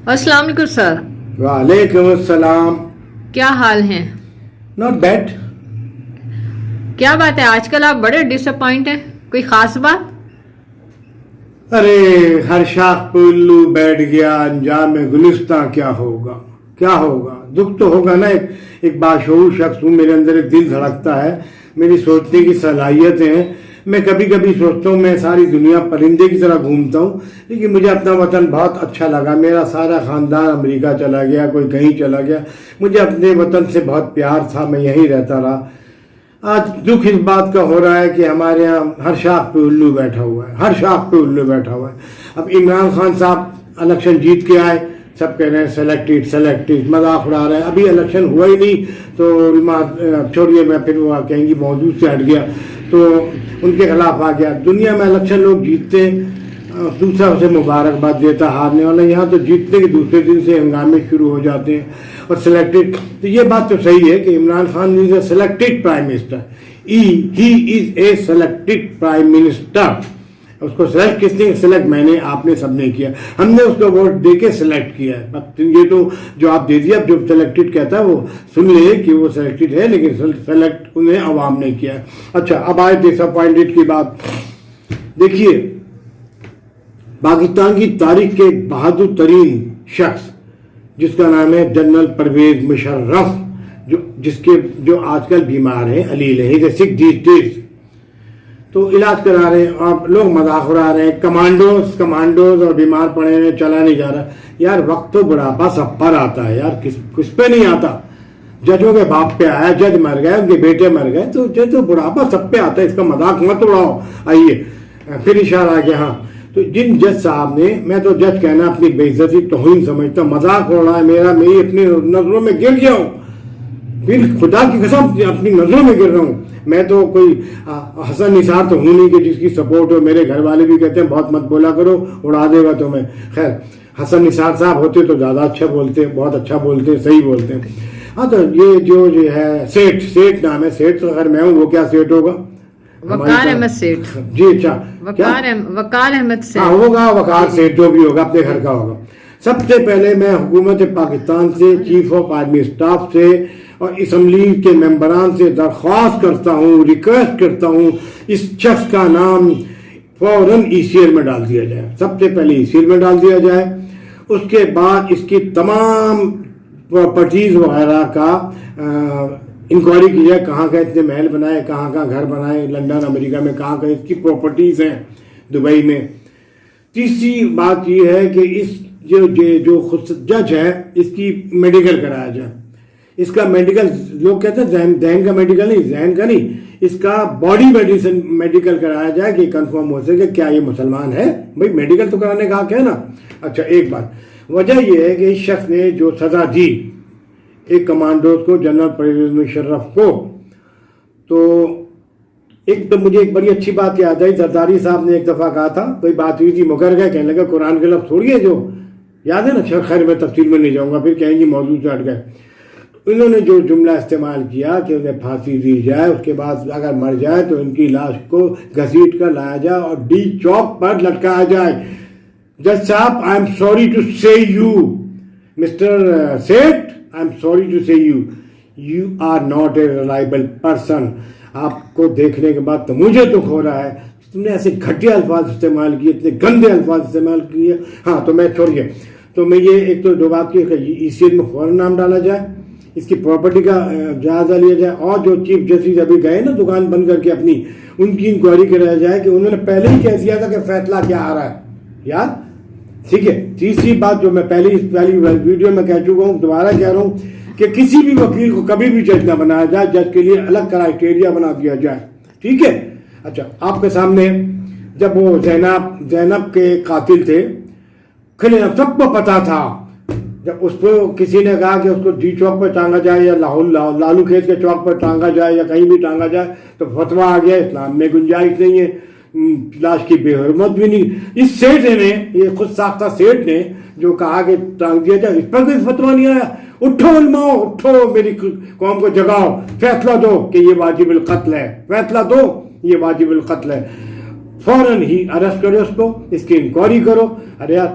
السلام علیکم سر. وعلیکم السلام. کیا حال ہیں؟ Not bad. کیا بات ہے آج کل آپ بڑے ڈس اپوائنٹ ہیں، کوئی خاص بات؟ ارے ہر شاخ پہ الو بیٹھ گیا، انجام گلستاں کیا ہوگا، کیا ہوگا. دکھ تو ہوگا نا. ایک باشعور شخص ہوں، میرے اندر ایک دل دھڑکتا ہے، میری سوچنے کی صلاحیتیں ہیں. میں کبھی کبھی سوچتا ہوں میں ساری دنیا پرندے کی طرح گھومتا ہوں، لیکن مجھے اپنا وطن بہت اچھا لگا. میرا سارا خاندان امریکہ چلا گیا، کوئی کہیں چلا گیا، مجھے اپنے وطن سے بہت پیار تھا، میں یہیں رہتا رہا. آج دکھ اس بات کا ہو رہا ہے کہ ہمارے یہاں ہر شاخ پہ الو بیٹھا ہوا ہے، ہر شاخ پہ الو بیٹھا ہوا ہے. اب عمران خان صاحب الیکشن جیت کے آئے، سب کہہ رہے ہیں سلیکٹڈ، مذاق اڑا رہے ہیں. ابھی الیکشن ہوا ہی نہیں تو چھوڑیے، میں پھر وہ کہیں گی موضوع سے ہٹ گیا تو ان کے خلاف آ گیا. دنیا میں الیکشن لوگ جیتتے ہیں، دوسرا اسے مبارکباد دیتا ہارنے والا. یہاں تو جیتنے کے دوسرے دن سے ہنگامے شروع ہو جاتے ہیں. اور سلیکٹڈ، تو یہ بات تو صحیح ہے کہ عمران خان از اے سلیکٹڈ پرائم منسٹر. ہی از اے سلیکٹڈ پرائم منسٹر. اس کو سلیکٹ کس نے؟ سلیکٹ میں نے، آپ نے، سب نے کیا. ہم نے اس کو ووٹ دے کے سلیکٹ کیا ہے. اب یہ تو جو آپ دے دیا، اب جو سلیکٹڈ کہتا ہے وہ سن لے کہ وہ سلیکٹڈ ہے، لیکن سلیکٹ انہیں عوام نے کیا ہے. اچھا، اب آئے ڈس اپوائنٹڈ کی بات. دیکھیے، پاکستان کی تاریخ کے ایک بہادر ترین شخص جس کا نام ہے جنرل پرویز مشرف، جو آج کل بیمار ہیں، علیل ہیں، سکھ دیز ڈیز، تو علاج کرا رہے ہیں. آپ لوگ مذاق اڑا رہے ہیں، کمانڈوز اور بیمار پڑے ہیں، چلا نہیں جا رہا. یار وقت تو بڑھاپا سب پر آتا ہے یار، کس پہ نہیں آتا. ججوں کے باپ پہ آیا، جج مر گئے، ان کے بیٹے مر گئے، تو بڑھاپا سب پہ آتا ہے. اس کا مذاق مت اڑاؤ. آئیے پھر اشارہ آ گیا. ہاں، تو جن جج صاحب نے، میں تو جج کہنا اپنی بے عزتی توہین سمجھتا، مذاق ہو رہا ہے میرا، میں اپنی نظروں میں گر گیا ہوں، پھر خدا کی قسم اپنی نظروں میں گر رہا ہوں. میں تو کوئی حسن نثار تو ہوں نہیں کہ جس کی سپورٹ ہو. میرے گھر والے بھی کہتے ہیں بہت مت بولا کرو، اڑا دے گا تمہیں. خیر، حسن نثار صاحب ہوتے تو زیادہ اچھا بولتے، بہت اچھا بولتے، صحیح بولتے ہیں. ہاں، تو یہ جو ہے سیٹ نام ہے، سیٹ تو خیر میں ہوں، وہ کیا سیٹ ہوگا؟ وقار احمد سیٹھ. جی اچھا، وقار احمد سیٹھ. ہاں ہوگا، وقار سیٹھ جو بھی ہوگا، اپنے گھر کا ہوگا. سب سے پہلے میں حکومت پاکستان سے، چیف آف آرمی اسٹاف سے اور اسمبلی کے ممبران سے درخواست کرتا ہوں، ریکویسٹ کرتا ہوں، اس شخص کا نام فوراً ای سی ایل میں ڈال دیا جائے. سب سے پہلے ای سی ایل میں ڈال دیا جائے. اس کے بعد اس کی تمام پراپرٹیز وغیرہ کا انکوائری کی جائے. کہاں کا اتنے محل بنائے، کہاں کا گھر بنائے، لندن امریکہ میں کہاں کا اس کی پراپرٹیز ہیں، دبئی میں. تیسری بات یہ ہے کہ اس جو خود جج ہے، اس کی میڈیکل کرایا جائے. اس کا میڈیکل، لوگ کہتے ہیں ذہن کا میڈیکل نہیں، ذہن کا نہیں، اس کا باڈی میڈیکل کرایا جائے کہ کنفرم ہو سکے کیا یہ مسلمان ہے. بھائی میڈیکل تو کرانے کا حق ہے نا. اچھا، ایک بات، وجہ یہ ہے کہ اس شخص نے جو سزا دی ایک کمانڈوز کو، جنرل پرویز مشرف کو، تو ایک تو مجھے ایک بڑی اچھی بات یاد آئی. زرداری صاحب نے ایک دفعہ کہا تھا، کوئی بات ہوئی تھی، مکر گئے، کہنے لگا قرآن کے لفظ تھوڑی ہے جو، یاد ہے نا؟ خیر میں تفصیل میں نہیں جاؤں گا، پھر کہیں گی موضوع سے ہٹ گئے. انہوں نے جو جملہ استعمال کیا کہ انہیں پھانسی دی جائے، اس کے بعد اگر مر جائے تو ان کی لاش کو گھسیٹ کر لایا جائے اور ڈی چوک پر لٹکایا جائے. جج صاحب، I am sorry to say you, mister Seth, I am sorry to say you are not a reliable person. آپ کو دیکھنے کے بعد تو مجھے دکھ ہو رہا ہے، تم نے ایسے گھٹیا الفاظ استعمال کیے، اتنے گندے الفاظ استعمال کیے. ہاں، تو میں چھوڑیے، تو میں یہ ایک تو جو بات کی کہ ای سی ایل میں فوراً نام ڈالا جائے، اس کی پراپرٹی کا جائزہ لیا جائے، اور جو چیف جسٹس ابھی گئے نا دکان بند کر کے اپنی، ان کی انکوائری کرایا جائے کہ انہوں نے پہلے ہی کہہ دیا تھا کہ فیصلہ کیا آ رہا ہے. یاد؟ ٹھیک ہے. تیسری بات جو میں پہلی ویڈیو میں کہہ چکا ہوں، دوبارہ کہہ رہا ہوں کہ کسی بھی وکیل کو کبھی بھی جج نہ بنایا جائے، جج کے لیے الگ کرائٹیریا بنا دیا جائے. ٹھیک ہے. اچھا، آپ کے سامنے جب وہ زینب کے قاتل تھے، سب کو پتا تھا، جب اس کو کسی نے کہا کہ اس کو ڈی چوک پہ ٹانگا جائے یا لالو کھیت کے چوک پر ٹانگا جائے یا کہیں بھی ٹانگا جائے، تو فتویٰ آ گیا اسلام میں گنجائش نہیں ہے، لاش کی بے حرمت بھی نہیں. اس سیٹ نے، یہ خود ساختہ سیٹ نے جو کہا کہ ٹانگ دیا جائے، اس پر کوئی فتویٰ نہیں آیا. اٹھو علماؤ، اٹھو، میری قوم کو جگاؤ، فیصلہ دو کہ یہ واجب القتل ہے، فیصلہ دو یہ واجب القتل ہے. فوراً ہی اریسٹ کرو اس کو، اس کی انکوائری کرو. ارے یار،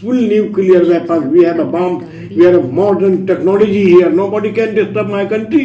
full nuclear weapons, we have a bomb, we have a modern technology here, nobody can disturb my country.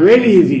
very easy।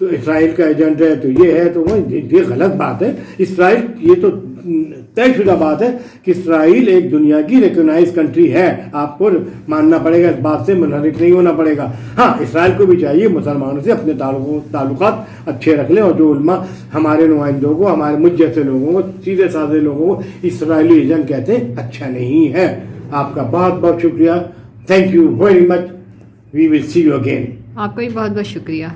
تو اسرائیل کا ایجنٹ ہے تو یہ ہے تو وہ، یہ غلط بات ہے. اسرائیل، یہ تو طے شدہ بات ہے کہ اسرائیل ایک دنیا کی ریکگنائز کنٹری ہے. آپ کو ماننا پڑے گا، اس بات سے منحرف نہیں ہونا پڑے گا. ہاں، اسرائیل کو بھی چاہیے مسلمانوں سے اپنے تعلقات اچھے رکھ لیں، اور جو علماء ہمارے نمائندوں کو، ہمارے مجھ جیسے لوگوں کو، سیدھے سادے لوگوں کو اسرائیلی ایجنٹ کہتے ہیں، اچھا نہیں ہے. آپ کا بہت بہت شکریہ. Thank you very much. We will see you again. آپ کا بھی بہت بہت شکریہ.